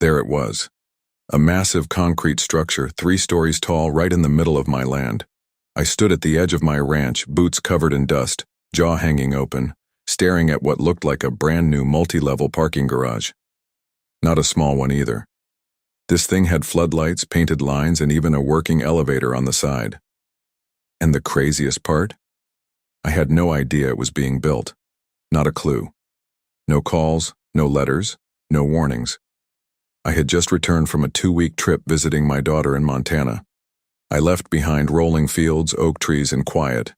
There it was. A massive concrete structure, 3 stories tall, right in the middle of my land. I stood at the edge of my ranch, boots covered in dust, jaw hanging open, staring at what looked like a brand new multi-level parking garage. Not a small one either. This thing had floodlights, painted lines, and even a working elevator on the side. And the craziest part? I had no idea it was being built. Not a clue. No calls, no letters, no warnings. I had just returned from a 2-week trip visiting my daughter in Montana. I left behind rolling fields, oak trees, and quiet.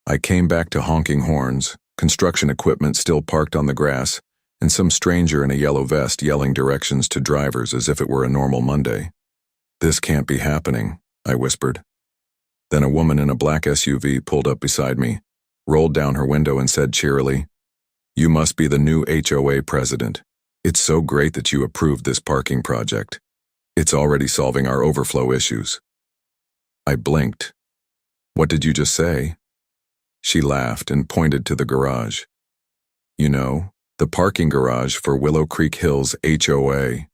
I came back to honking horns, construction equipment still parked on the grass, and some stranger in a yellow vest yelling directions to drivers as if it were a normal Monday. "This can't be happening," I whispered. Then a woman in a black SUV pulled up beside me, rolled down her window and said cheerily, "You must be the new HOA president. It's so great that you approved this parking project. It's already solving our overflow issues." I blinked. "What did you just say?" She laughed and pointed to the garage. "You know, the parking garage for Willow Creek Hills HOA.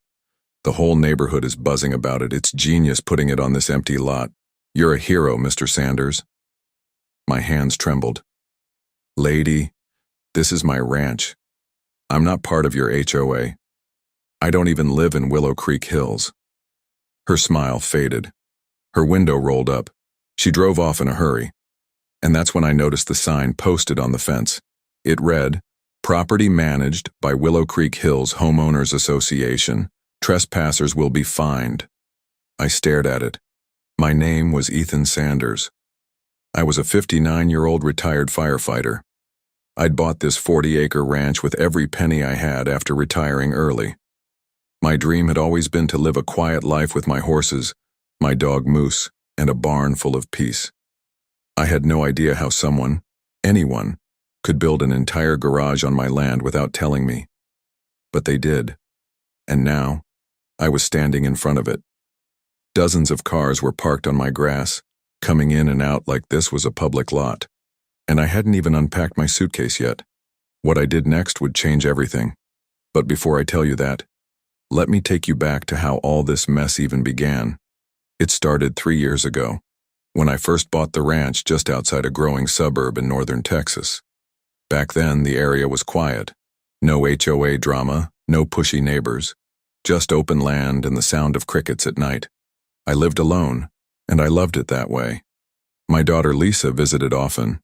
The whole neighborhood is buzzing about it. It's genius putting it on this empty lot. You're a hero, Mr. Sanders." My hands trembled. "Lady, this is my ranch. I'm not part of your HOA. I don't even live in Willow Creek Hills." Her smile faded. Her window rolled up. She drove off in a hurry. And that's when I noticed the sign posted on the fence. It read, "Property managed by Willow Creek Hills Homeowners Association. Trespassers will be fined." I stared at it. My name was Ethan Sanders. I was a 59-year-old retired firefighter. I'd bought this 40-acre ranch with every penny I had after retiring early. My dream had always been to live a quiet life with my horses, my dog Moose, and a barn full of peace. I had no idea how someone, anyone, could build an entire garage on my land without telling me. But they did. And now, I was standing in front of it. Dozens of cars were parked on my grass, coming in and out like this was a public lot. And I hadn't even unpacked my suitcase yet. What I did next would change everything. But before I tell you that, let me take you back to how all this mess even began. It started 3 years ago, when I first bought the ranch just outside a growing suburb in northern Texas. Back then, the area was quiet. No HOA drama, no pushy neighbors, just open land and the sound of crickets at night. I lived alone, and I loved it that way. My daughter Lisa visited often.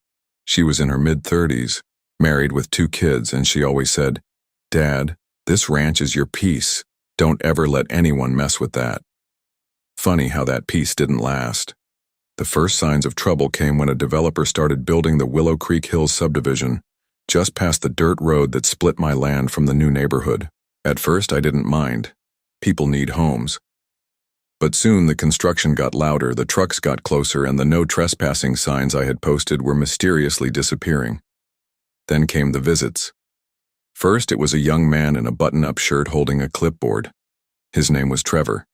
She was in her mid-30s, married with 2 kids, and she always said, "Dad, this ranch is your peace. Don't ever let anyone mess with that." Funny how that peace didn't last. The first signs of trouble came when a developer started building the Willow Creek Hills subdivision, just past the dirt road that split my land from the new neighborhood. At first, I didn't mind. People need homes. But soon the construction got louder, the trucks got closer, and the no trespassing signs I had posted were mysteriously disappearing. Then came the visits. First, it was a young man in a button-up shirt holding a clipboard. His name was Trevor.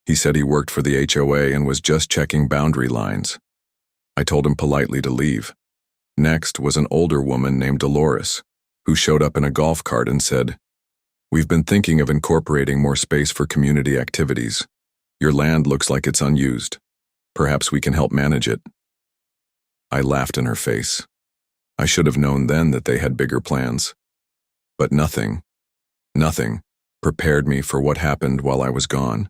He said he worked for the HOA and was just checking boundary lines. I told him politely to leave. Next was an older woman named Dolores, who showed up in a golf cart and said, "We've been thinking of incorporating more space for community activities. Your land looks like it's unused. Perhaps we can help manage it." I laughed in her face. I should have known then that they had bigger plans. But nothing prepared me for what happened while I was gone.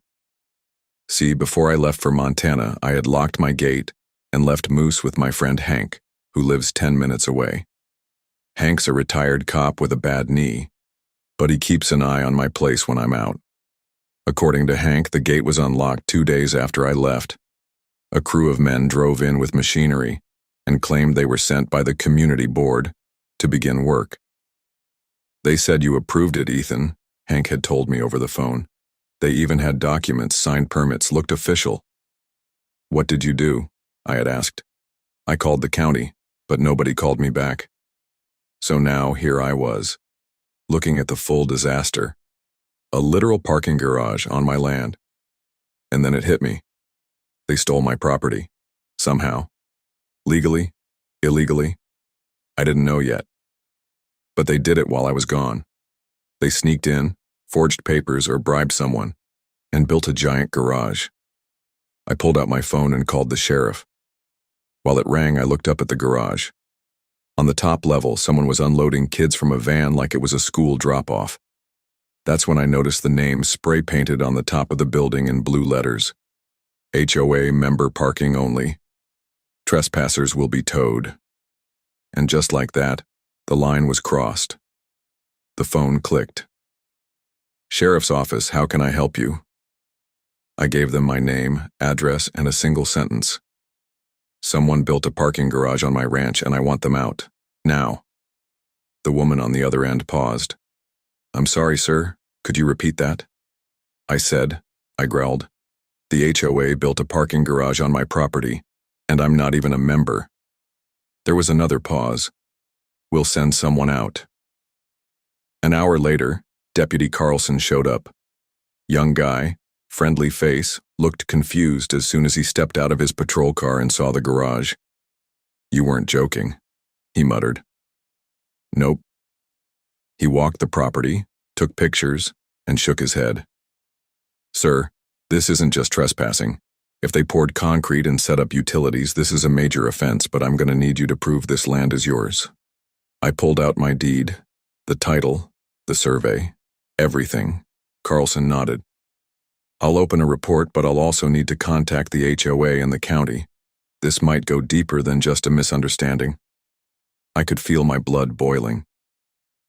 See, before I left for Montana, I had locked my gate and left Moose with my friend Hank, who lives 10 minutes away. Hank's a retired cop with a bad knee, but he keeps an eye on my place when I'm out. According to Hank, the gate was unlocked 2 days after I left. A crew of men drove in with machinery and claimed they were sent by the community board to begin work. "They said you approved it, Ethan," Hank had told me over the phone. "They even had documents, signed permits, looked official." "What did you do?" I had asked. "I called the county, but nobody called me back." So now here I was, looking at the full disaster. A literal parking garage on my land. And then it hit me. They stole my property. Somehow. Legally? Illegally? I didn't know yet. But they did it while I was gone. They sneaked in, forged papers, or bribed someone, and built a giant garage. I pulled out my phone and called the sheriff. While it rang, I looked up at the garage. On the top level, someone was unloading kids from a van like it was a school drop-off. That's when I noticed the name spray-painted on the top of the building in blue letters. HOA member parking only. Trespassers will be towed. And just like that, the line was crossed. The phone clicked. Sheriff's office, how can I help you? I gave them my name, address, and a single sentence. Someone built a parking garage on my ranch and I want them out. Now. The woman on the other end paused. I'm sorry, sir. Could you repeat that? I growled. The HOA built a parking garage on my property, and I'm not even a member. There was another pause. We'll send someone out. An hour later, Deputy Carlson showed up. Young guy, friendly face, looked confused as soon as he stepped out of his patrol car and saw the garage. You weren't joking, he muttered. Nope. He walked the property, took pictures, and shook his head. Sir, this isn't just trespassing. If they poured concrete and set up utilities, this is a major offense, but I'm going to need you to prove this land is yours. I pulled out my deed, the title, the survey, everything. Carlson nodded. I'll open a report, but I'll also need to contact the HOA and the county. This might go deeper than just a misunderstanding. I could feel my blood boiling.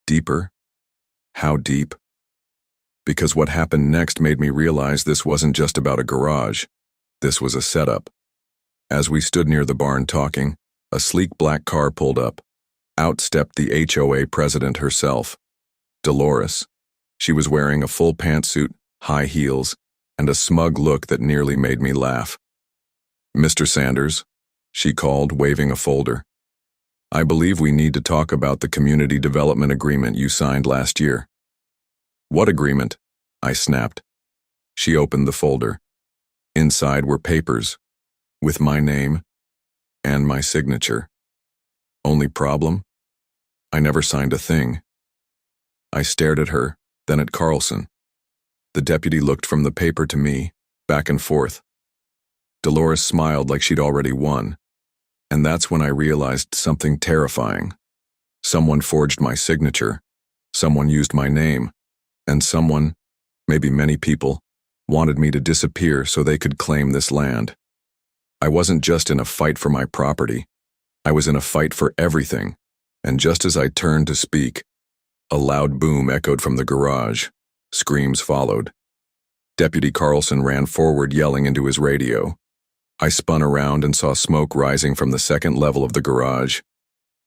Deeper? How deep? Because what happened next made me realize this wasn't just about a garage. This was a setup. As we stood near the barn talking, a sleek black car pulled up. Out stepped the HOA president herself, Dolores. She was wearing a full pantsuit, high heels, and a smug look that nearly made me laugh. Mr. Sanders, she called, waving a folder. I believe we need to talk about the community development agreement you signed last year. What agreement? I snapped. She opened the folder. Inside were papers, with my name and my signature. Only problem? I never signed a thing. I stared at her, then at Carlson. The deputy looked from the paper to me, back and forth. Dolores smiled like she'd already won. And that's when I realized something terrifying. Someone forged my signature, someone used my name, and someone, maybe many people, wanted me to disappear so they could claim this land. I wasn't just in a fight for my property. I was in a fight for everything, and just as I turned to speak, a loud boom echoed from the garage. Screams followed. Deputy Carlson ran forward, yelling into his radio. I spun around and saw smoke rising from the second level of the garage.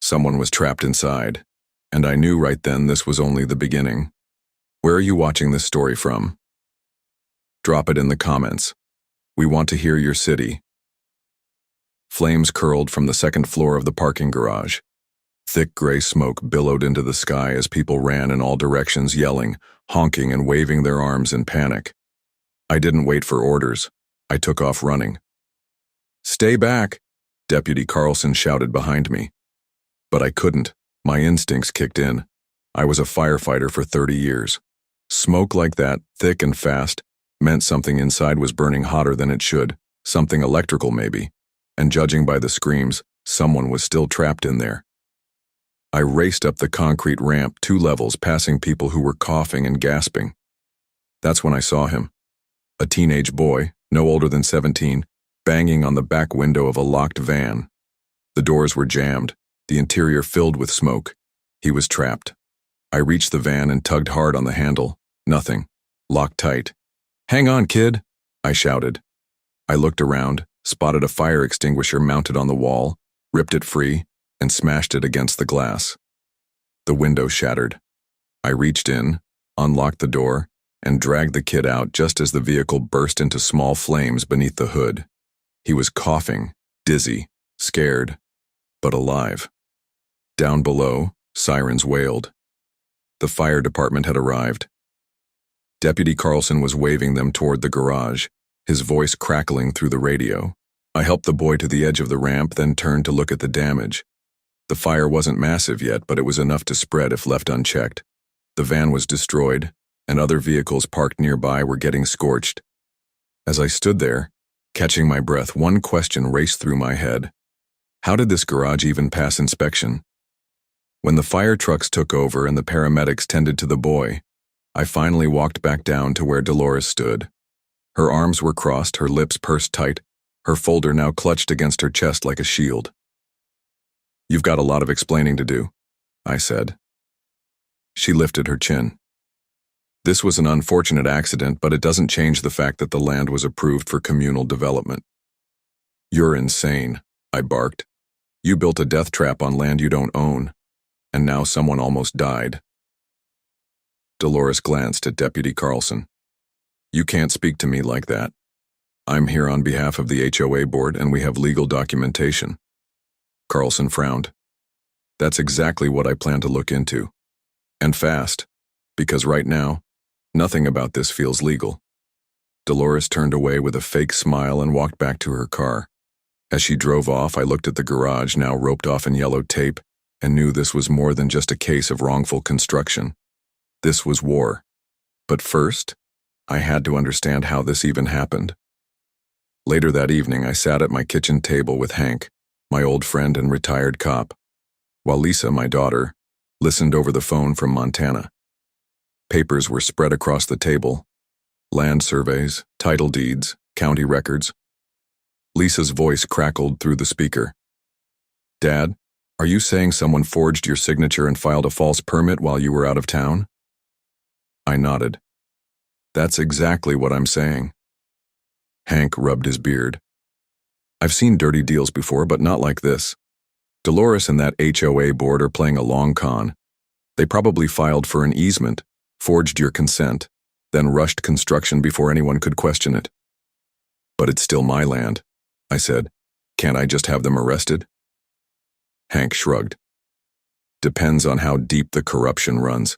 Someone was trapped inside, and I knew right then this was only the beginning. Where are you watching this story from? Drop it in the comments. We want to hear your city. Flames curled from the second floor of the parking garage. Thick gray smoke billowed into the sky as people ran in all directions, yelling, honking, and waving their arms in panic. I didn't wait for orders. I took off running. Stay back, Deputy Carlson shouted behind me. But I couldn't. My instincts kicked in. I was a firefighter for 30 years. Smoke like that, thick and fast, meant something inside was burning hotter than it should, something electrical maybe. And judging by the screams, someone was still trapped in there. I raced up the concrete ramp 2 levels, passing people who were coughing and gasping. That's when I saw him. A teenage boy, no older than 17, banging on the back window of a locked van. The doors were jammed, the interior filled with smoke. He was trapped. I reached the van and tugged hard on the handle. Nothing. Locked tight. Hang on, kid, I shouted. I looked around, spotted a fire extinguisher mounted on the wall, ripped it free, and smashed it against the glass. The window shattered. I reached in, unlocked the door, and dragged the kid out just as the vehicle burst into small flames beneath the hood. He was coughing, dizzy, scared, but alive. Down below, sirens wailed. The fire department had arrived. Deputy Carlson was waving them toward the garage, his voice crackling through the radio. I helped the boy to the edge of the ramp, then turned to look at the damage. The fire wasn't massive yet, but it was enough to spread if left unchecked. The van was destroyed, and other vehicles parked nearby were getting scorched. As I stood there, catching my breath, one question raced through my head. How did this garage even pass inspection? When the fire trucks took over and the paramedics tended to the boy, I finally walked back down to where Dolores stood. Her arms were crossed, her lips pursed tight, her folder now clutched against her chest like a shield. "You've got a lot of explaining to do," I said. She lifted her chin. "This was an unfortunate accident, but it doesn't change the fact that the land was approved for communal development." "You're insane," I barked. "You built a death trap on land you don't own, and now someone almost died." Dolores glanced at Deputy Carlson. "You can't speak to me like that. I'm here on behalf of the HOA board and we have legal documentation." Carlson frowned. "That's exactly what I plan to look into. And fast, because right now, nothing about this feels legal." Dolores turned away with a fake smile and walked back to her car. As she drove off, I looked at the garage, now roped off in yellow tape, and knew this was more than just a case of wrongful construction. This was war. But first, I had to understand how this even happened. Later that evening, I sat at my kitchen table with Hank, my old friend and retired cop, while Lisa, my daughter, listened over the phone from Montana. Papers were spread across the table: land surveys, title deeds, county records. Lisa's voice crackled through the speaker. "Dad, are you saying someone forged your signature and filed a false permit while you were out of town?" I nodded. "That's exactly what I'm saying." Hank rubbed his beard. "I've seen dirty deals before, but not like this. Dolores and that HOA board are playing a long con. They probably filed for an easement, forged your consent, then rushed construction before anyone could question it." "But it's still my land," I said. "Can't I just have them arrested?" Hank shrugged. "Depends on how deep the corruption runs.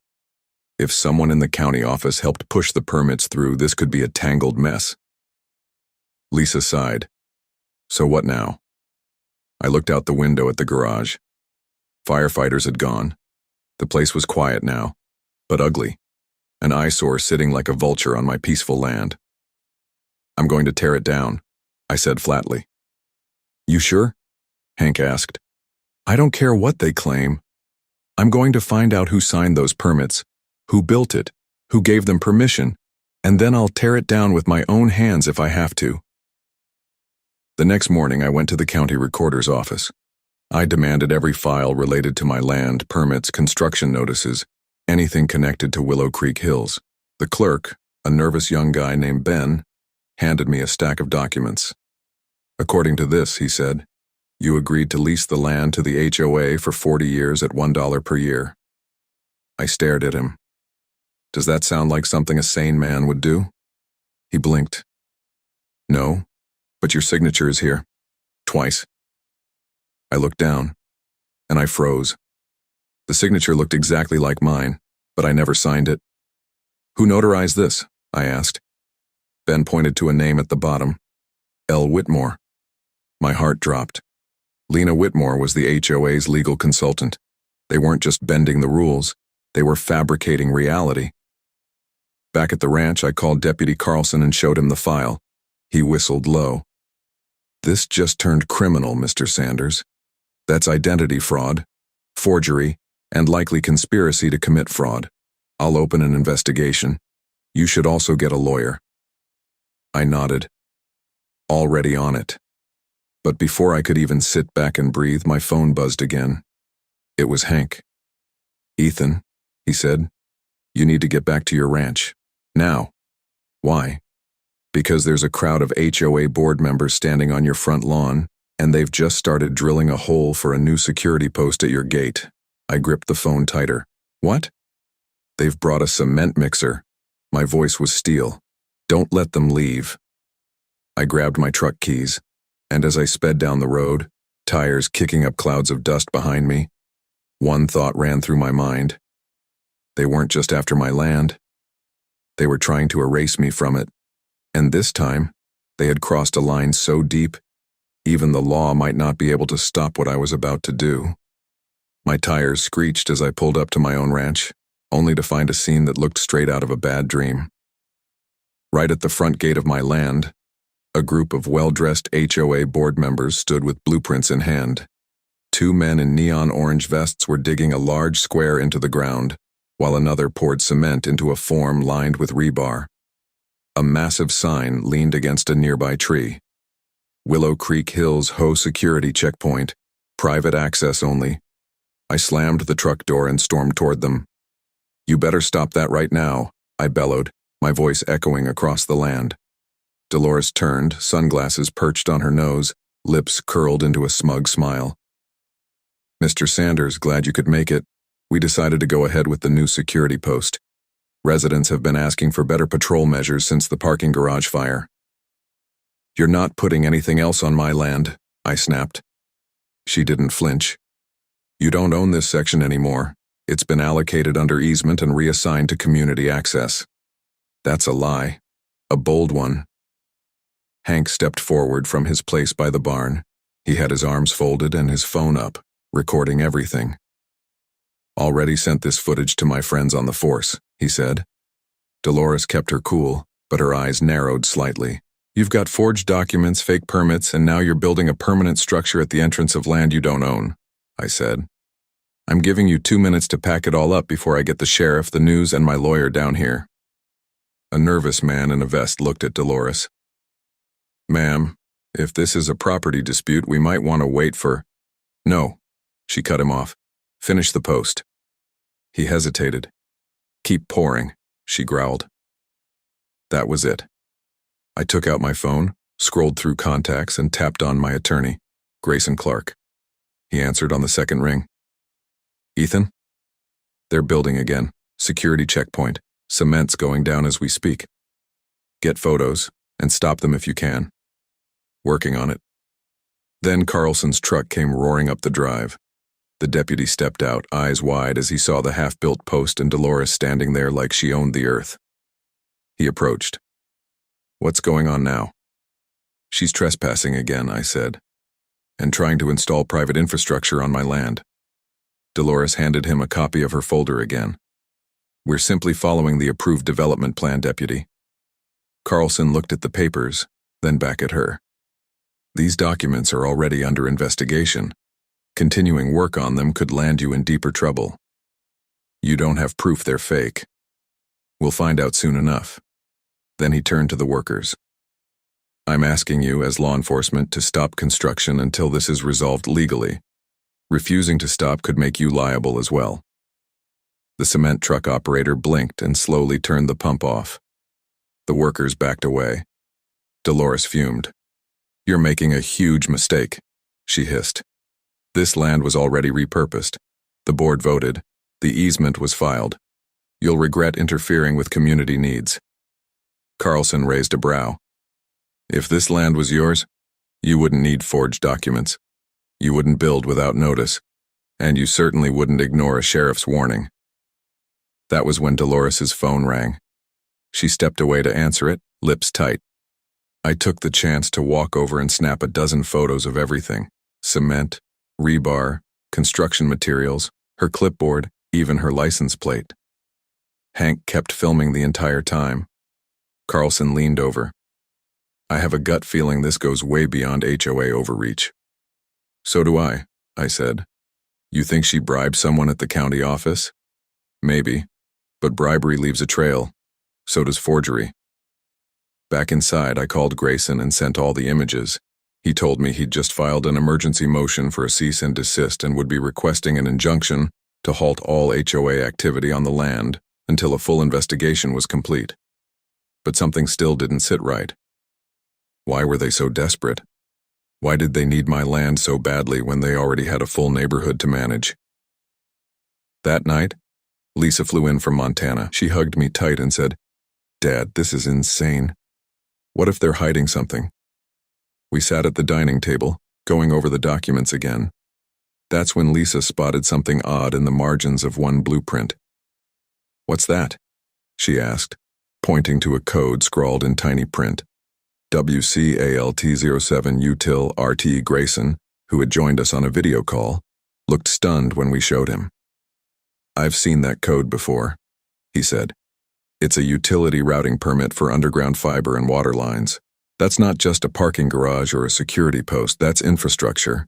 If someone in the county office helped push the permits through, this could be a tangled mess." Lisa sighed. "So what now?" I looked out the window at the garage. Firefighters had gone. The place was quiet now, but ugly. An eyesore sitting like a vulture on my peaceful land. "I'm going to tear it down," I said flatly. "You sure?" Hank asked. "I don't care what they claim. I'm going to find out who signed those permits, who built it, who gave them permission, and then I'll tear it down with my own hands if I have to." The next morning, I went to the county recorder's office. I demanded every file related to my land, permits, construction notices, anything connected to Willow Creek Hills. The clerk, a nervous young guy named Ben, handed me a stack of documents. "According to this," he said, "you agreed to lease the land to the HOA for 40 years at $1 per year." I stared at him. "Does that sound like something a sane man would do?" He blinked. "No, but your signature is here. Twice." I looked down, and I froze. The signature looked exactly like mine, but I never signed it. "Who notarized this?" I asked. Ben pointed to a name at the bottom. L. Whitmore. My heart dropped. Lena Whitmore was the HOA's legal consultant. They weren't just bending the rules, they were fabricating reality. Back at the ranch, I called Deputy Carlson and showed him the file. He whistled low. "This just turned criminal, Mr. Sanders. That's identity fraud, forgery, and likely conspiracy to commit fraud. I'll open an investigation. You should also get a lawyer." I nodded. Already on it. But before I could even sit back and breathe, my phone buzzed again. It was Hank. "Ethan," he said, "you need to get back to your ranch. Now." "Why?" "Because there's a crowd of HOA board members standing on your front lawn, and they've just started drilling a hole for a new security post at your gate." I gripped the phone tighter. "What?" "They've brought a cement mixer." My voice was steel. "Don't let them leave." I grabbed my truck keys, and as I sped down the road, tires kicking up clouds of dust behind me, one thought ran through my mind. They weren't just after my land. They were trying to erase me from it. And this time, they had crossed a line so deep, even the law might not be able to stop what I was about to do. My tires screeched as I pulled up to my own ranch. only to find a scene that looked straight out of a bad dream. Right at the front gate of my land, a group of well-dressed HOA board members stood with blueprints in hand. Two men in neon orange vests were digging a large square into the ground, while another poured cement into a form lined with rebar. A massive sign leaned against a nearby tree. Willow Creek Hills HOA security checkpoint, private access only. I slammed the truck door and stormed toward them. "You better stop that right now," I bellowed, my voice echoing across the land. Dolores turned, sunglasses perched on her nose, lips curled into a smug smile. "Mr. Sanders, glad you could make it. We decided to go ahead with the new security post. Residents have been asking for better patrol measures since the parking garage fire." "You're not putting anything else on my land," I snapped. She didn't flinch. "You don't own this section anymore. It's been allocated under easement and reassigned to community access." "That's a lie. A bold one." Hank stepped forward from his place by the barn. He had his arms folded and his phone up, recording everything. "Already sent this footage to my friends on the force," he said. Dolores kept her cool, but her eyes narrowed slightly. "You've got forged documents, fake permits, and now you're building a permanent structure at the entrance of land you don't own," I said. "I'm giving you 2 minutes to pack it all up before I get the sheriff, the news, and my lawyer down here." A nervous man in a vest looked at Dolores. "Ma'am, if this is a property dispute, we might want to wait for—" "No," she cut him off. "Finish the post." He hesitated. "Keep pouring," she growled. That was it. I took out my phone, scrolled through contacts, and tapped on my attorney, Grayson Clark. He answered on the second ring. "Ethan?" "They're building again. Security checkpoint. Cement's going down as we speak. Get photos, and stop them if you can." "Working on it." Then Carlson's truck came roaring up the drive. The deputy stepped out, eyes wide as he saw the half-built post and Dolores standing there like she owned the earth. He approached. "What's going on now?" "She's trespassing again," I said, "and trying to install private infrastructure on my land." Dolores handed him a copy of her folder again. "We're simply following the approved development plan, deputy." Carlson looked at the papers, then back at her. "These documents are already under investigation. Continuing work on them could land you in deeper trouble. You don't have proof they're fake. We'll find out soon enough." Then he turned to the workers. "I'm asking you, as law enforcement, to stop construction until this is resolved legally. Refusing to stop could make you liable as well." The cement truck operator blinked and slowly turned the pump off. The workers backed away. Dolores fumed. "You're making a huge mistake," she hissed. "This land was already repurposed. The board voted. The easement was filed. You'll regret interfering with community needs." Carlson raised a brow. "If this land was yours, you wouldn't need forged documents. You wouldn't build without notice, and you certainly wouldn't ignore a sheriff's warning." That was when Dolores's phone rang. She stepped away to answer it, lips tight. I took the chance to walk over and snap a dozen photos of everything: cement, rebar, construction materials, her clipboard, even her license plate. Hank kept filming the entire time. Carlson leaned over. "I have a gut feeling this goes way beyond HOA overreach." "So do I said. "You think she bribed someone at the county office?" "Maybe, but bribery leaves a trail. So does forgery." Back inside, I called Grayson and sent all the images. He told me he'd just filed an emergency motion for a cease and desist and would be requesting an injunction to halt all HOA activity on the land until a full investigation was complete. But something still didn't sit right. Why were they so desperate? Why did they need my land so badly when they already had a full neighborhood to manage? That night, Lisa flew in from Montana. She hugged me tight and said, "Dad, this is insane. What if they're hiding something?" We sat at the dining table, going over the documents again. That's when Lisa spotted something odd in the margins of one blueprint. "What's that?" she asked, pointing to a code scrawled in tiny print. WCALT07 Util RT Grayson, who had joined us on a video call, looked stunned when we showed him. I've seen that code before, he said. It's a utility routing permit for underground fiber and water lines. That's not just a parking garage or a security post, that's infrastructure.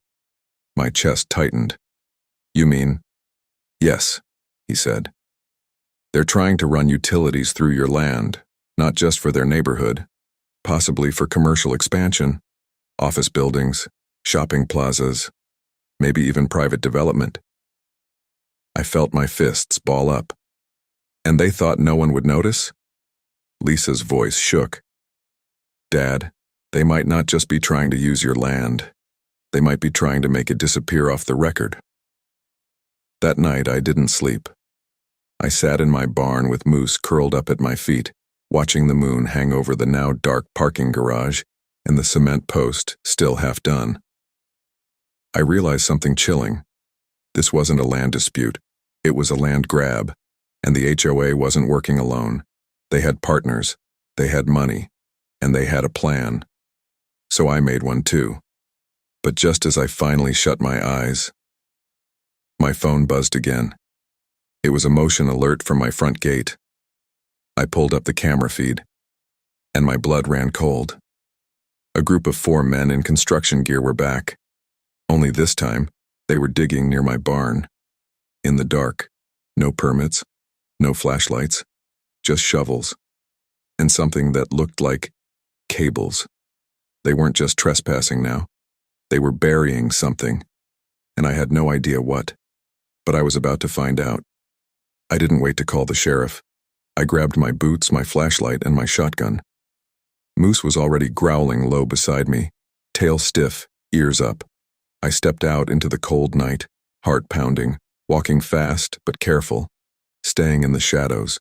My chest tightened. You mean? Yes, he said. They're trying to run utilities through your land, not just for their neighborhood, possibly for commercial expansion, office buildings, shopping plazas, maybe even private development. I felt my fists ball up. And they thought no one would notice? Lisa's voice shook. Dad, they might not just be trying to use your land. They might be trying to make it disappear off the record. That night, I didn't sleep. I sat in my barn with Moose curled up at my feet, watching the moon hang over the now dark parking garage and the cement post still half done. I realized something chilling. This wasn't a land dispute. It was a land grab. And the HOA wasn't working alone. They had partners, they had money, and they had a plan. So I made one too. But just as I finally shut my eyes, my phone buzzed again. It was a motion alert from my front gate. I pulled up the camera feed, and my blood ran cold. A group of 4 men in construction gear were back. Only this time, they were digging near my barn. In the dark, no permits. No flashlights, just shovels, and something that looked like cables. They weren't just trespassing now. They were burying something, and I had no idea what. But I was about to find out. I didn't wait to call the sheriff. I grabbed my boots, my flashlight, and my shotgun. Moose was already growling low beside me, tail stiff, ears up. I stepped out into the cold night, heart pounding, walking fast but careful, staying in the shadows.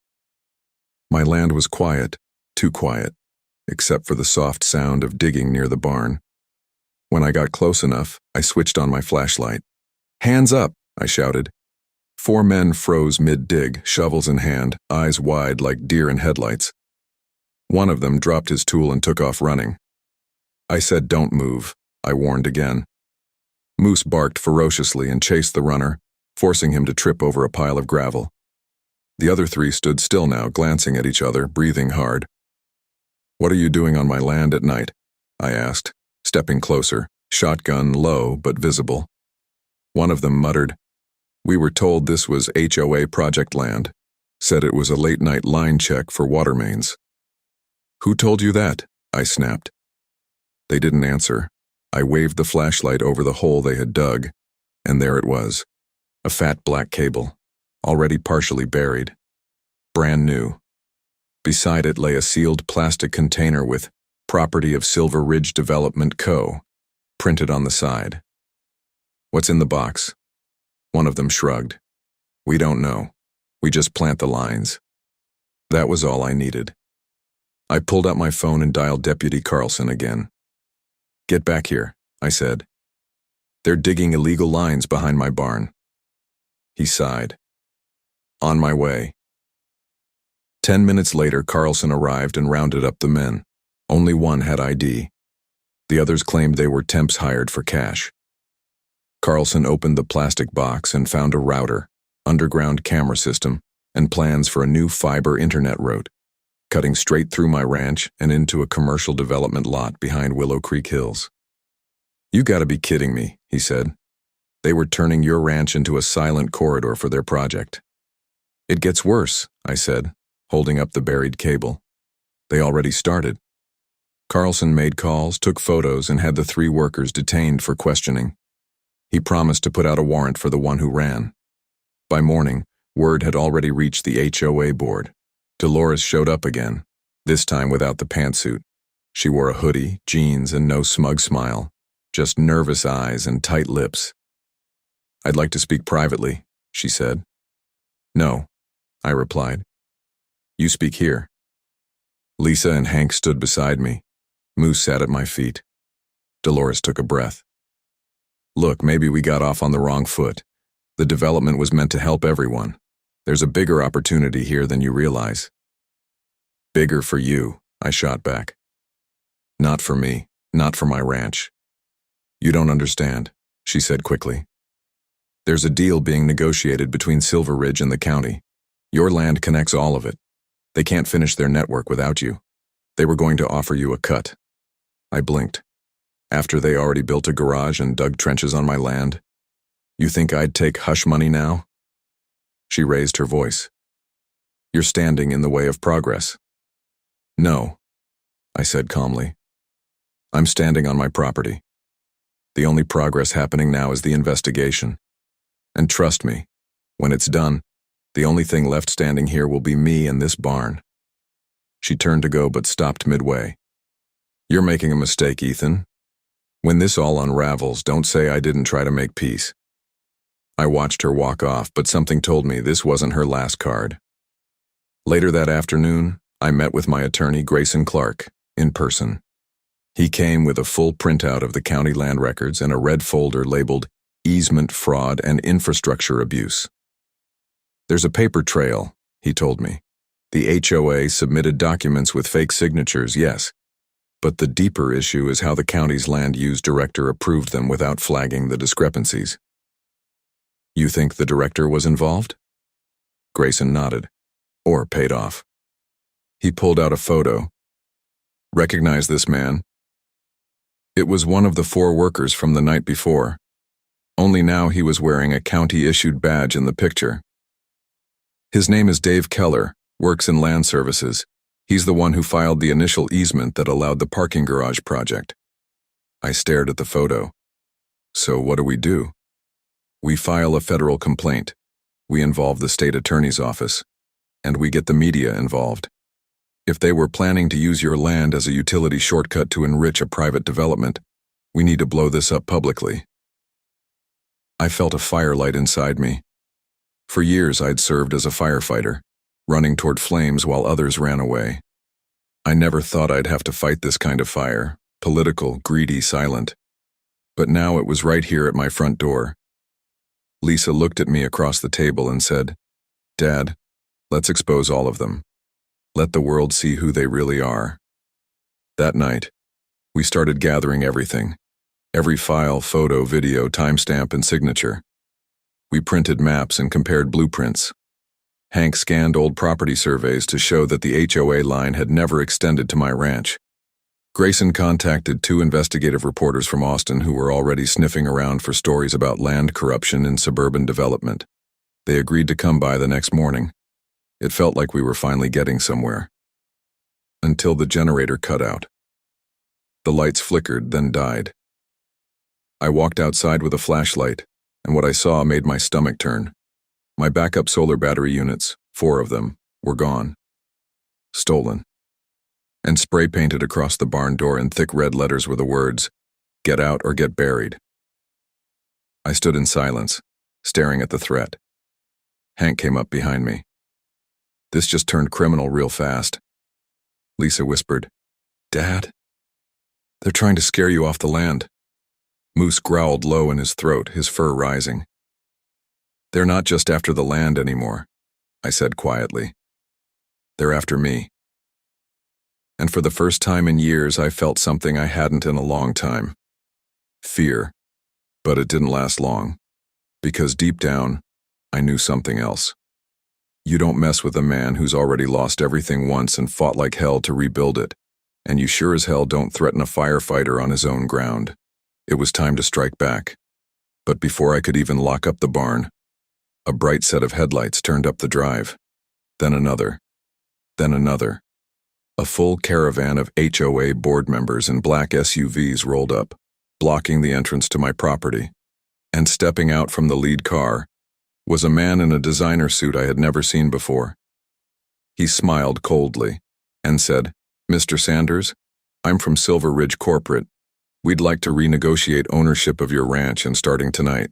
My land was quiet, too quiet, except for the soft sound of digging near the barn. When I got close enough, I switched on my flashlight. Hands up, I shouted. 4 men froze mid-dig, shovels in hand, eyes wide like deer in headlights. One of them dropped his tool and took off running. I said, "Don't move," I warned again. Moose barked ferociously and chased the runner, forcing him to trip over a pile of gravel. The other 3 stood still now, glancing at each other, breathing hard. "What are you doing on my land at night?" I asked, stepping closer, shotgun low but visible. One of them muttered, "We were told this was HOA project land. Said it was a late-night line check for water mains." "Who told you that?" I snapped. They didn't answer. I waved the flashlight over the hole they had dug, and there it was, a fat black cable, already partially buried. Brand new. Beside it lay a sealed plastic container with "Property of Silver Ridge Development Co." printed on the side. "What's in the box?" One of them shrugged. "We don't know. We just plant the lines." That was all I needed. I pulled out my phone and dialed Deputy Carlson again. "Get back here," I said. "They're digging illegal lines behind my barn." He sighed. "On my way." 10 minutes later, Carlson arrived and rounded up the men. Only one had ID. The others claimed they were temps hired for cash. Carlson opened the plastic box and found a router, underground camera system, and plans for a new fiber internet route, cutting straight through my ranch and into a commercial development lot behind Willow Creek Hills. "You gotta be kidding me," he said. "They were turning your ranch into a silent corridor for their project." "It gets worse," I said, holding up the buried cable. "They already started." Carlson made calls, took photos, and had the 3 workers detained for questioning. He promised to put out a warrant for the one who ran. By morning, word had already reached the HOA board. Dolores showed up again, this time without the pantsuit. She wore a hoodie, jeans, and no smug smile, just nervous eyes and tight lips. "I'd like to speak privately," she said. "No," I replied. "You speak here." Lisa and Hank stood beside me. Moose sat at my feet. Dolores took a breath. "Look, maybe we got off on the wrong foot. The development was meant to help everyone. There's a bigger opportunity here than you realize." "Bigger for you," I shot back. "Not for me, not for my ranch." "You don't understand," she said quickly. There's a deal being negotiated between Silver Ridge and the county. Your land connects all of it. They can't finish their network without you. They were going to offer you a cut. I blinked. After they already built a garage and dug trenches on my land? You think I'd take hush money now? She raised her voice. You're standing in the way of progress. No, I said calmly. I'm standing on my property. The only progress happening now is the investigation. And trust me, when it's done, the only thing left standing here will be me and this barn. She turned to go but stopped midway. You're making a mistake, Ethan. When this all unravels, don't say I didn't try to make peace. I watched her walk off, but something told me this wasn't her last card. Later that afternoon, I met with my attorney, Grayson Clark, in person. He came with a full printout of the county land records and a red folder labeled Easement Fraud and Infrastructure Abuse. There's a paper trail, he told me. The HOA submitted documents with fake signatures, yes. But the deeper issue is how the county's land use director approved them without flagging the discrepancies. You think the director was involved? Grayson nodded. Or paid off. He pulled out a photo. Recognize this man? It was one of the 4 workers from the night before. Only now he was wearing a county-issued badge in the picture. His name is Dave Keller, works in land services. He's the one who filed the initial easement that allowed the parking garage project. I stared at the photo. So what do? We file a federal complaint. We involve the state attorney's office. And we get the media involved. If they were planning to use your land as a utility shortcut to enrich a private development, we need to blow this up publicly. I felt a firelight inside me. For years I'd served as a firefighter, running toward flames while others ran away. I never thought I'd have to fight this kind of fire, political, greedy, silent. But now it was right here at my front door. Lisa looked at me across the table and said, Dad, let's expose all of them. Let the world see who they really are. That night, we started gathering everything. Every file, photo, video, timestamp, and signature. We printed maps and compared blueprints. Hank scanned old property surveys to show that the HOA line had never extended to my ranch. Grayson contacted 2 investigative reporters from Austin who were already sniffing around for stories about land corruption in suburban development. They agreed to come by the next morning. It felt like we were finally getting somewhere. Until the generator cut out. The lights flickered, then died. I walked outside with a flashlight, and what I saw made my stomach turn. My backup solar battery units, 4 of them, were gone. Stolen. And spray-painted across the barn door in thick red letters were the words, "Get out or get buried." I stood in silence, staring at the threat. Hank came up behind me. This just turned criminal real fast. Lisa whispered, Dad? They're trying to scare you off the land. Moose growled low in his throat, his fur rising. They're not just after the land anymore, I said quietly. They're after me. And for the first time in years, I felt something I hadn't in a long time. Fear. But it didn't last long. Because deep down, I knew something else. You don't mess with a man who's already lost everything once and fought like hell to rebuild it. And you sure as hell don't threaten a firefighter on his own ground. It was time to strike back. But before I could even lock up the barn, a bright set of headlights turned up the drive. Then another. Then another. A full caravan of HOA board members in black SUVs rolled up, blocking the entrance to my property. And stepping out from the lead car was a man in a designer suit I had never seen before. He smiled coldly and said, Mr. Sanders, I'm from Silver Ridge Corporate. We'd like to renegotiate ownership of your ranch and starting tonight.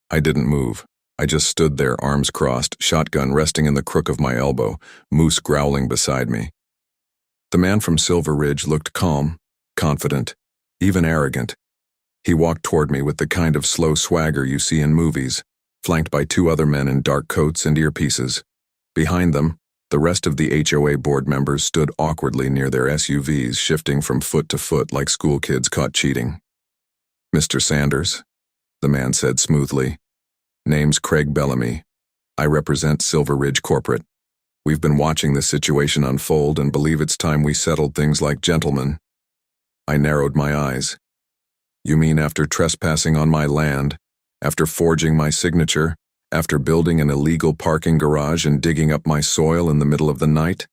I didn't move. I just stood there, arms crossed, shotgun resting in the crook of my elbow, Moose growling beside me. The man from Silver Ridge looked calm, confident, even arrogant. He walked toward me with the kind of slow swagger you see in movies, flanked by 2 other men in dark coats and earpieces. Behind them, the rest of the HOA board members stood awkwardly near their SUVs, shifting from foot to foot like school kids caught cheating. Mr. Sanders, the man said smoothly, Name's Craig Bellamy. I represent Silver Ridge Corporate. We've been watching this situation unfold and believe it's time we settled things like gentlemen. I narrowed my eyes. You mean after trespassing on my land, after forging my signature, after building an illegal parking garage and digging up my soil in the middle of the night?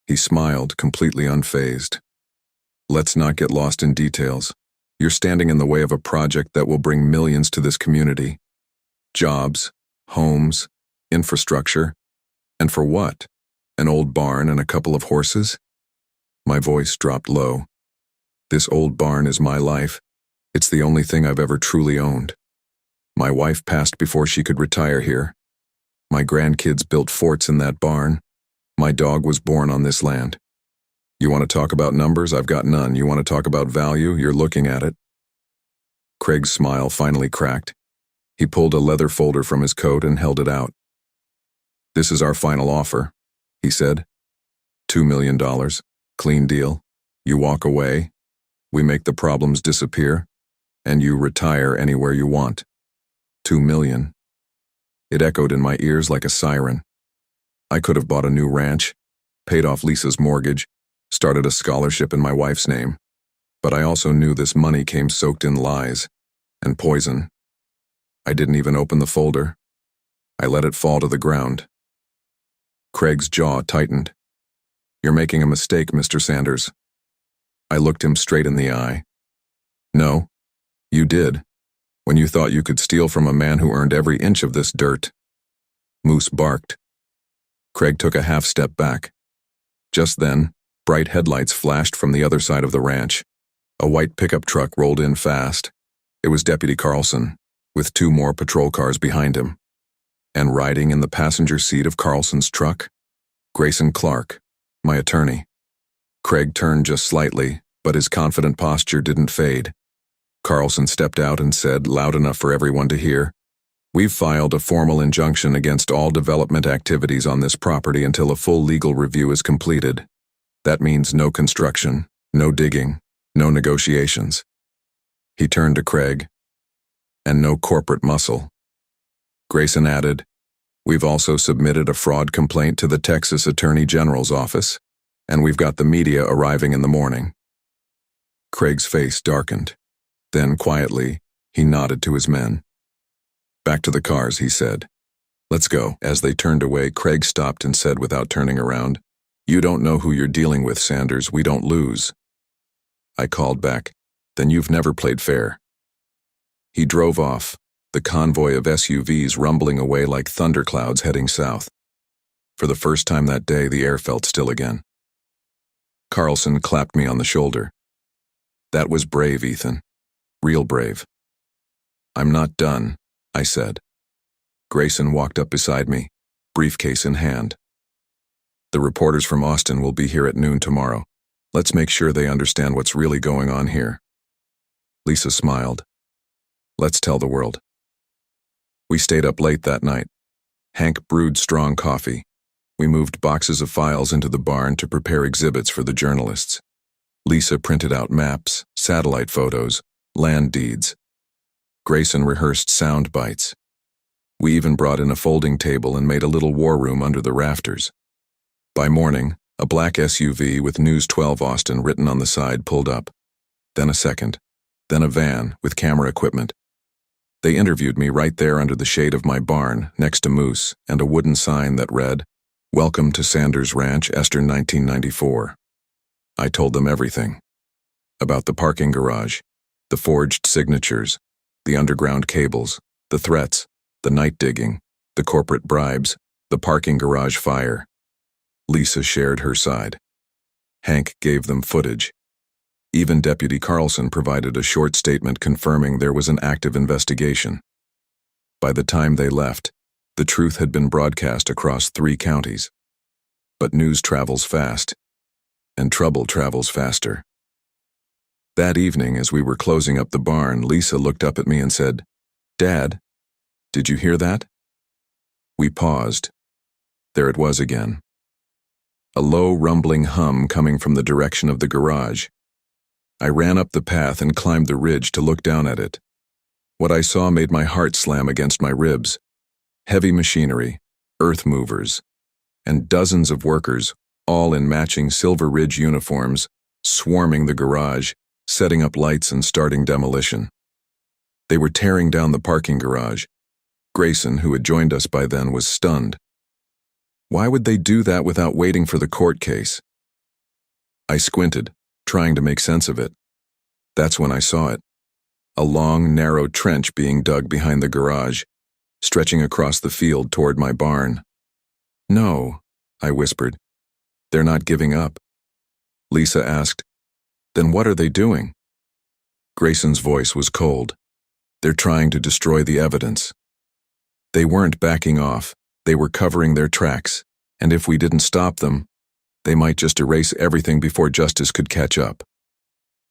He smiled, completely unfazed. Let's not get lost in details. You're standing in the way of a project that will bring millions to this community. Jobs, homes, infrastructure. And for what? An old barn and a couple of horses? My voice dropped low. This old barn is my life. It's the only thing I've ever truly owned. My wife passed before she could retire here. My grandkids built forts in that barn. My dog was born on this land. You want to talk about numbers? I've got none. You want to talk about value? You're looking at it. Craig's smile finally cracked. He pulled a leather folder from his coat and held it out. This is our final offer, he said. $2 million. Clean deal. You walk away. We make the problems disappear. And you retire anywhere you want. $2 million. It echoed in my ears like a siren. I could have bought a new ranch, paid off Lisa's mortgage, started a scholarship in my wife's name. But I also knew this money came soaked in lies and poison. I didn't even open the folder. I let it fall to the ground. Craig's jaw tightened. You're making a mistake, Mr. Sanders. I looked him straight in the eye. No, you did, when you thought you could steal from a man who earned every inch of this dirt. Moose barked. Craig took a half step back. Just then, bright headlights flashed from the other side of the ranch. A white pickup truck rolled in fast. It was Deputy Carlson, with 2 more patrol cars behind him. And riding in the passenger seat of Carlson's truck, Grayson Clark, my attorney. Craig turned just slightly, but his confident posture didn't fade. Carlson stepped out and said, loud enough for everyone to hear, "We've filed a formal injunction against all development activities on this property until a full legal review is completed. That means no construction, no digging, no negotiations." He turned to Craig. "And no corporate muscle." Grayson added, "We've also submitted a fraud complaint to the Texas Attorney General's office, and we've got the media arriving in the morning." Craig's face darkened. Then, quietly, he nodded to his men. "Back to the cars," he said. "Let's go." As they turned away, Craig stopped and said without turning around, "You don't know who you're dealing with, Sanders. We don't lose." I called back, "Then you've never played fair." He drove off, the convoy of SUVs rumbling away like thunderclouds heading south. For the first time that day, the air felt still again. Carlson clapped me on the shoulder. "That was brave, Ethan. Real brave." "I'm not done," I said. Grayson walked up beside me, briefcase in hand. "The reporters from Austin will be here at noon tomorrow. Let's make sure they understand what's really going on here." Lisa smiled. "Let's tell the world." We stayed up late that night. Hank brewed strong coffee. We moved boxes of files into the barn to prepare exhibits for the journalists. Lisa printed out maps, satellite photos, land deeds. Grayson rehearsed sound bites. We even brought in a folding table and made a little war room under the rafters. By morning, a black SUV with News 12 Austin written on the side pulled up. Then a second. Then a van with camera equipment. They interviewed me right there under the shade of my barn, next to Moose, and a wooden sign that read, "Welcome to Sanders Ranch, Esther 1994. I told them everything. About the parking garage, the forged signatures, the underground cables, the threats, the night digging, the corporate bribes, the parking garage fire. Lisa shared her side. Hank gave them footage. Even Deputy Carlson provided a short statement confirming there was an active investigation. By the time they left, the truth had been broadcast across 3 counties. But news travels fast, and trouble travels faster. That evening, as we were closing up the barn, Lisa looked up at me and said, "Dad, did you hear that?" We paused. There it was again. A low, rumbling hum coming from the direction of the garage. I ran up the path and climbed the ridge to look down at it. What I saw made my heart slam against my ribs. Heavy machinery, earth movers, and dozens of workers, all in matching Silver Ridge uniforms, swarming the garage, setting up lights and starting demolition. They were tearing down the parking garage. Grayson, who had joined us by then, was stunned. Why would they do that without waiting for the court case? I squinted, trying to make sense of it. That's when I saw it. A long, narrow trench being dug behind the garage, stretching across the field toward my barn. No, I whispered. They're not giving up. Lisa asked, then what are they doing? Grayson's voice was cold. They're trying to destroy the evidence. They weren't backing off. They were covering their tracks, and if we didn't stop them, they might just erase everything before justice could catch up.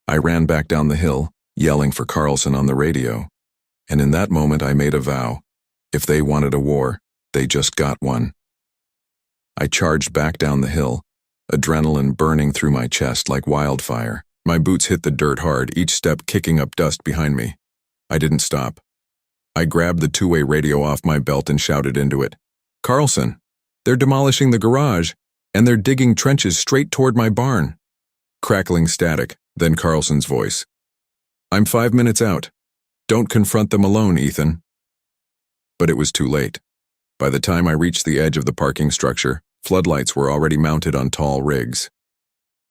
I ran back down the hill, yelling for Carlson on the radio, and in that moment I made a vow. If they wanted a war, they just got one. I charged back down the hill, adrenaline burning through my chest like wildfire. My boots hit the dirt hard, each step kicking up dust behind me. I didn't stop. I grabbed the two-way radio off my belt and shouted into it. Carlson, they're demolishing the garage, and they're digging trenches straight toward my barn. Crackling static, then Carlson's voice. I'm 5 minutes out. Don't confront them alone, Ethan. But it was too late. By the time I reached the edge of the parking structure, floodlights were already mounted on tall rigs.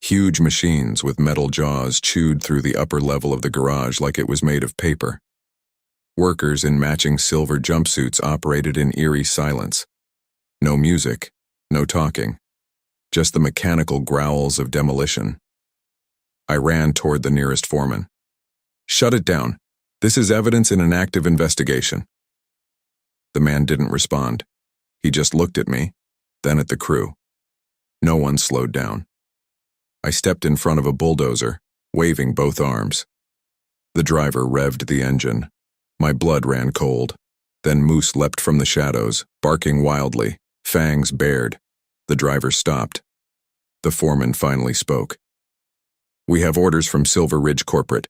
Huge machines with metal jaws chewed through the upper level of the garage like it was made of paper. Workers in matching silver jumpsuits operated in eerie silence. No music, no talking, just the mechanical growls of demolition. I ran toward the nearest foreman. Shut it down. This is evidence in an active investigation. The man didn't respond. He just looked at me, then at the crew. No one slowed down. I stepped in front of a bulldozer, waving both arms. The driver revved the engine. My blood ran cold. Then Moose leapt from the shadows, barking wildly, fangs bared. The driver stopped. The foreman finally spoke. We have orders from Silver Ridge Corporate.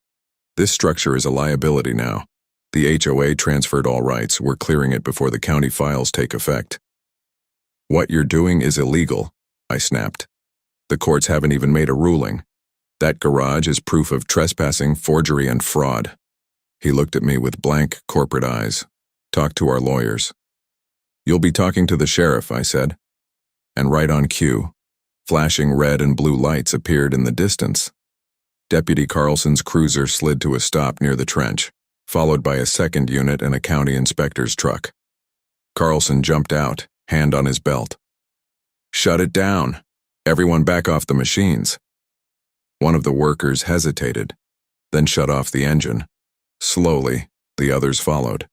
This structure is a liability now. The HOA transferred all rights. We're clearing it before the county files take effect. What you're doing is illegal, I snapped. The courts haven't even made a ruling. That garage is proof of trespassing, forgery, and fraud. He looked at me with blank, corporate eyes. Talk to our lawyers. You'll be talking to the sheriff, I said. And right on cue, flashing red and blue lights appeared in the distance. Deputy Carlson's cruiser slid to a stop near the trench, followed by a second unit and a county inspector's truck. Carlson jumped out, hand on his belt. Shut it down. Everyone back off the machines. One of the workers hesitated, then shut off the engine. Slowly, the others followed.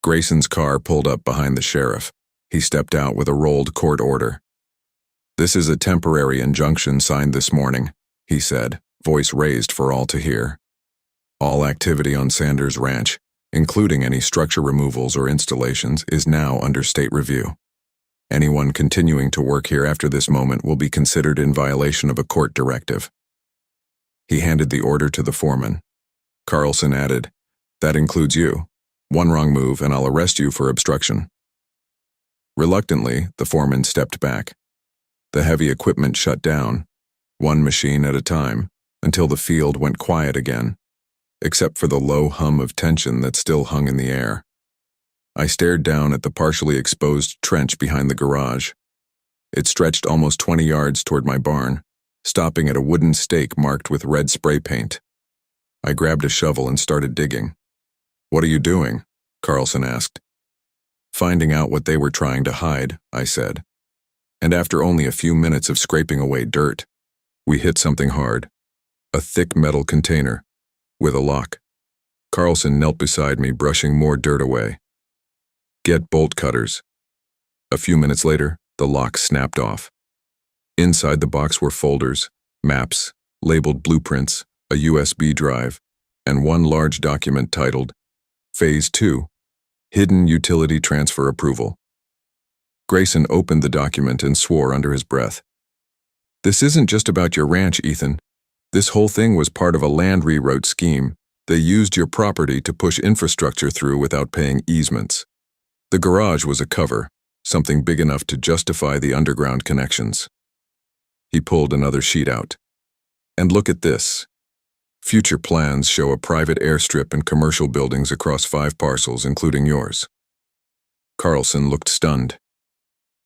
Grayson's car pulled up behind the sheriff. He stepped out with a rolled court order. This is a temporary injunction signed this morning, he said, voice raised for all to hear. All activity on Sanders Ranch, including any structure removals or installations, is now under state review. Anyone continuing to work here after this moment will be considered in violation of a court directive. He handed the order to the foreman. Carlson added, That includes you. One wrong move and I'll arrest you for obstruction. Reluctantly, the foreman stepped back. The heavy equipment shut down, one machine at a time, until the field went quiet again, except for the low hum of tension that still hung in the air. I stared down at the partially exposed trench behind the garage. It stretched almost 20 yards toward my barn, stopping at a wooden stake marked with red spray paint. I grabbed a shovel and started digging. What are you doing? Carlson asked. Finding out what they were trying to hide, I said. And after only a few minutes of scraping away dirt, we hit something hard. A thick metal container, with a lock. Carlson knelt beside me, brushing more dirt away. Get bolt cutters. A few minutes later, the lock snapped off. Inside the box were folders, maps, labeled blueprints, a USB drive, and one large document titled Phase 2, Hidden Utility Transfer Approval. Grayson opened the document and swore under his breath. This isn't just about your ranch, Ethan. This whole thing was part of a land rewrote scheme They used your property to push infrastructure through without paying easements. The garage was a cover, something big enough to justify the underground connections. He pulled another sheet out. And look at this. Future plans show a private airstrip and commercial buildings across 5 parcels, including yours. Carlson looked stunned.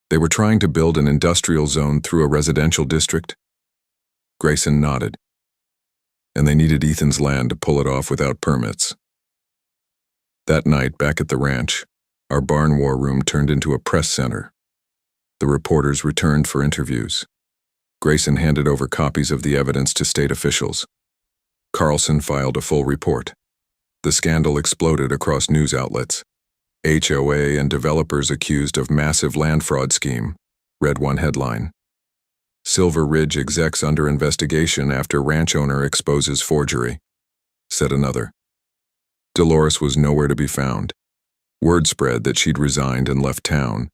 They were trying to build an industrial zone through a residential district? Grayson nodded. And they needed Ethan's land to pull it off without permits. That night, back at the ranch, our barn war room turned into a press center. The reporters returned for interviews. Grayson handed over copies of the evidence to state officials. Carlson filed a full report. The scandal exploded across news outlets. HOA and developers accused of massive land fraud scheme, read one headline. Silver Ridge execs under investigation after ranch owner exposes forgery, said another. Dolores was nowhere to be found. Word spread that she'd resigned and left town.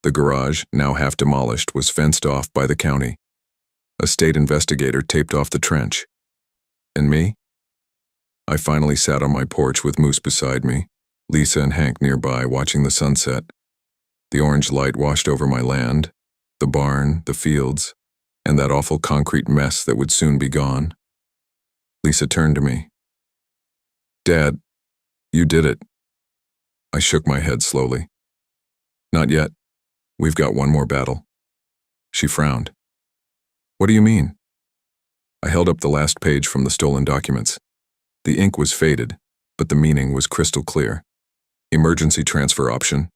The garage, now half demolished, was fenced off by the county. A state investigator taped off the trench. And me? I finally sat on my porch with Moose beside me, Lisa and Hank nearby watching the sunset. The orange light washed over my land, the barn, the fields, and that awful concrete mess that would soon be gone. Lisa turned to me. Dad, you did it. I shook my head slowly. Not yet. We've got one more battle. She frowned. What do you mean? I held up the last page from the stolen documents. The ink was faded, but the meaning was crystal clear. Emergency transfer option.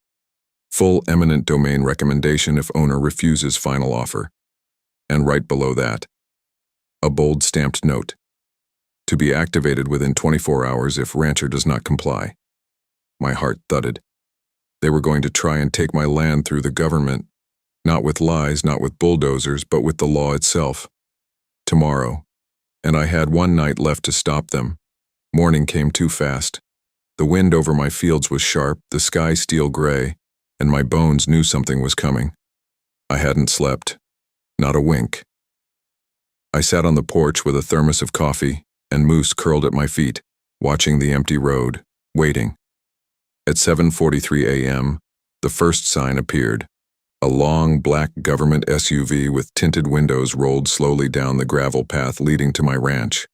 Full eminent domain recommendation if owner refuses final offer. And right below that, a bold stamped note. To be activated within 24 hours if rancher does not comply. My heart thudded. They were going to try and take my land through the government, not with lies, not with bulldozers, but with the law itself. Tomorrow, and I had one night left to stop them. Morning came too fast. The wind over my fields was sharp, the sky steel gray, and my bones knew something was coming. I hadn't slept. Not a wink. I sat on the porch with a thermos of coffee, and Moose curled at my feet, watching the empty road, waiting. At 7:43 a.m., the first sign appeared. A long, black government SUV with tinted windows rolled slowly down the gravel path leading to my ranch.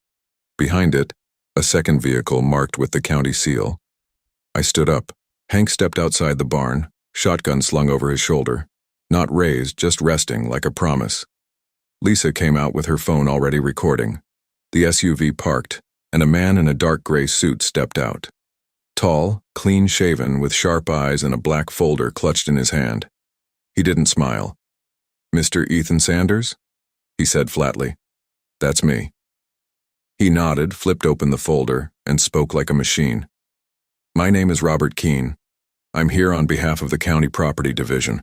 Behind it, a second vehicle marked with the county seal. I stood up. Hank stepped outside the barn, shotgun slung over his shoulder. Not raised, just resting, like a promise. Lisa came out with her phone already recording. The SUV parked, and a man in a dark gray suit stepped out. Tall, clean-shaven, with sharp eyes and a black folder clutched in his hand. He didn't smile. "Mr. Ethan Sanders?" he said flatly. "That's me." He nodded, flipped open the folder, and spoke like a machine. "My name is Robert Keene. I'm here on behalf of the County Property Division.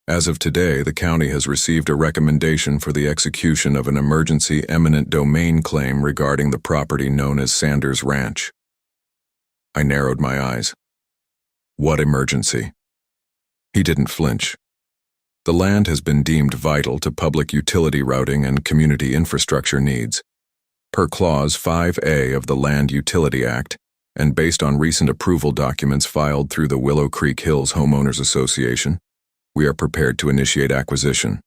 As of today, the county has received a recommendation for the execution of an emergency eminent domain claim regarding the property known as Sanders Ranch." I narrowed my eyes. "What emergency?" He didn't flinch. "The land has been deemed vital to public utility routing and community infrastructure needs. Per Clause 5A of the Land Utility Act, and based on recent approval documents filed through the Willow Creek Hills Homeowners Association, we are prepared to initiate acquisition."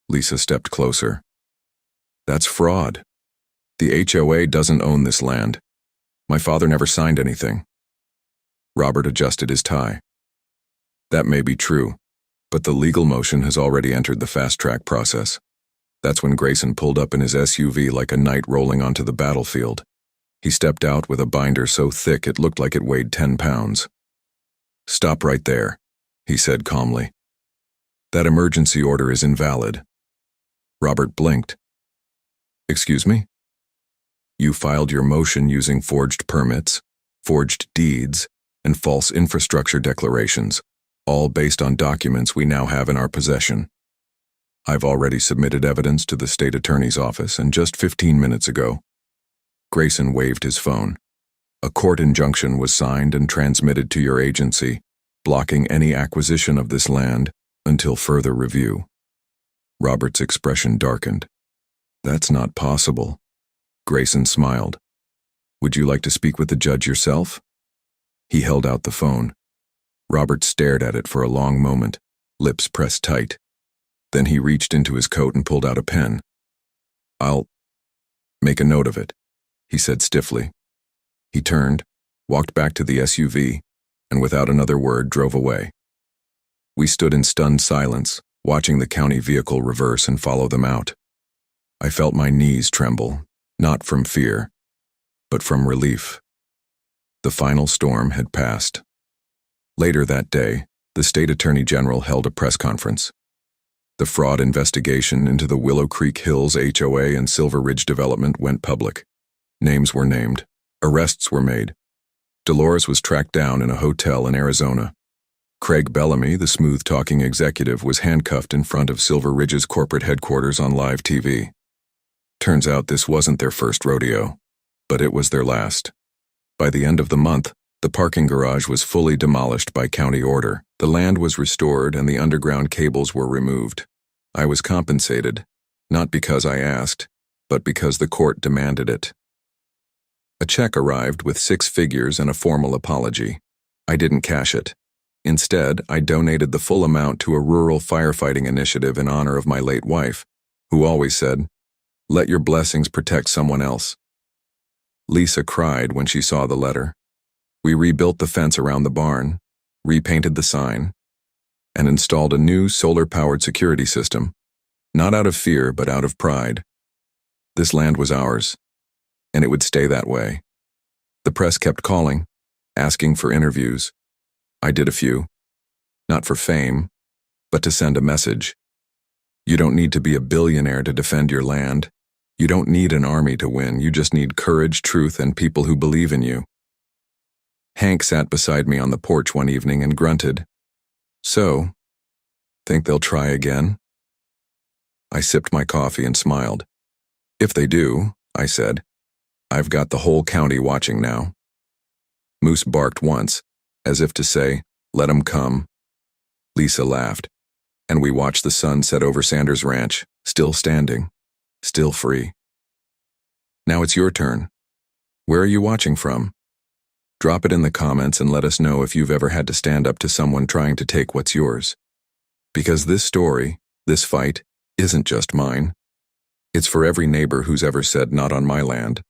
Lisa stepped closer. "That's fraud. The HOA doesn't own this land. My father never signed anything." Robert adjusted his tie. "That may be true, but the legal motion has already entered the fast-track process." That's when Grayson pulled up in his SUV like a knight rolling onto the battlefield. He stepped out with a binder so thick it looked like it weighed 10 pounds. "Stop right there," he said calmly. "That emergency order is invalid." Robert blinked. "Excuse me?" "You filed your motion using forged permits, forged deeds, and false infrastructure declarations, all based on documents we now have in our possession. I've already submitted evidence to the state attorney's office, and just 15 minutes ago." Grayson waved his phone. "A court injunction was signed and transmitted to your agency, blocking any acquisition of this land until further review." Robert's expression darkened. "That's not possible." Grayson smiled. Would you like to speak with the judge yourself? He held out the phone. Robert stared at it for a long moment, lips pressed tight. Then he reached into his coat and pulled out a pen. I'll make a note of it, he said stiffly. He turned, walked back to the SUV, and without another word drove away. We stood in stunned silence, watching the county vehicle reverse and follow them out. I felt my knees tremble, not from fear, but from relief. The final storm had passed. Later that day, the state attorney general held a press conference. The fraud investigation into the Willow Creek Hills HOA and Silver Ridge development went public. Names were named. Arrests were made. Dolores was tracked down in a hotel in Arizona. Craig Bellamy, the smooth-talking executive, was handcuffed in front of Silver Ridge's corporate headquarters on live TV. Turns out this wasn't their first rodeo, but it was their last. By the end of the month, the parking garage was fully demolished by county order. The land was restored and the underground cables were removed. I was compensated, not because I asked, but because the court demanded it. A check arrived with 6 figures and a formal apology. I didn't cash it. Instead, I donated the full amount to a rural firefighting initiative in honor of my late wife, who always said, "Let your blessings protect someone else." Lisa cried when she saw the letter. We rebuilt the fence around the barn, repainted the sign, and installed a new solar-powered security system, not out of fear but out of pride. This land was ours, and it would stay that way. The press kept calling, asking for interviews. I did a few, not for fame, but to send a message. You don't need to be a billionaire to defend your land. You don't need an army to win. You just need courage, truth, and people who believe in you. Hank sat beside me on the porch one evening and grunted. So, think they'll try again? I sipped my coffee and smiled. If they do, I said, I've got the whole county watching now. Moose barked once, as if to say, let 'em come. Lisa laughed, and we watched the sun set over Sanders Ranch, still standing, still free. Now it's your turn. Where are you watching from? Drop it in the comments and let us know if you've ever had to stand up to someone trying to take what's yours. Because this story, this fight, isn't just mine. It's for every neighbor who's ever said, not on my land.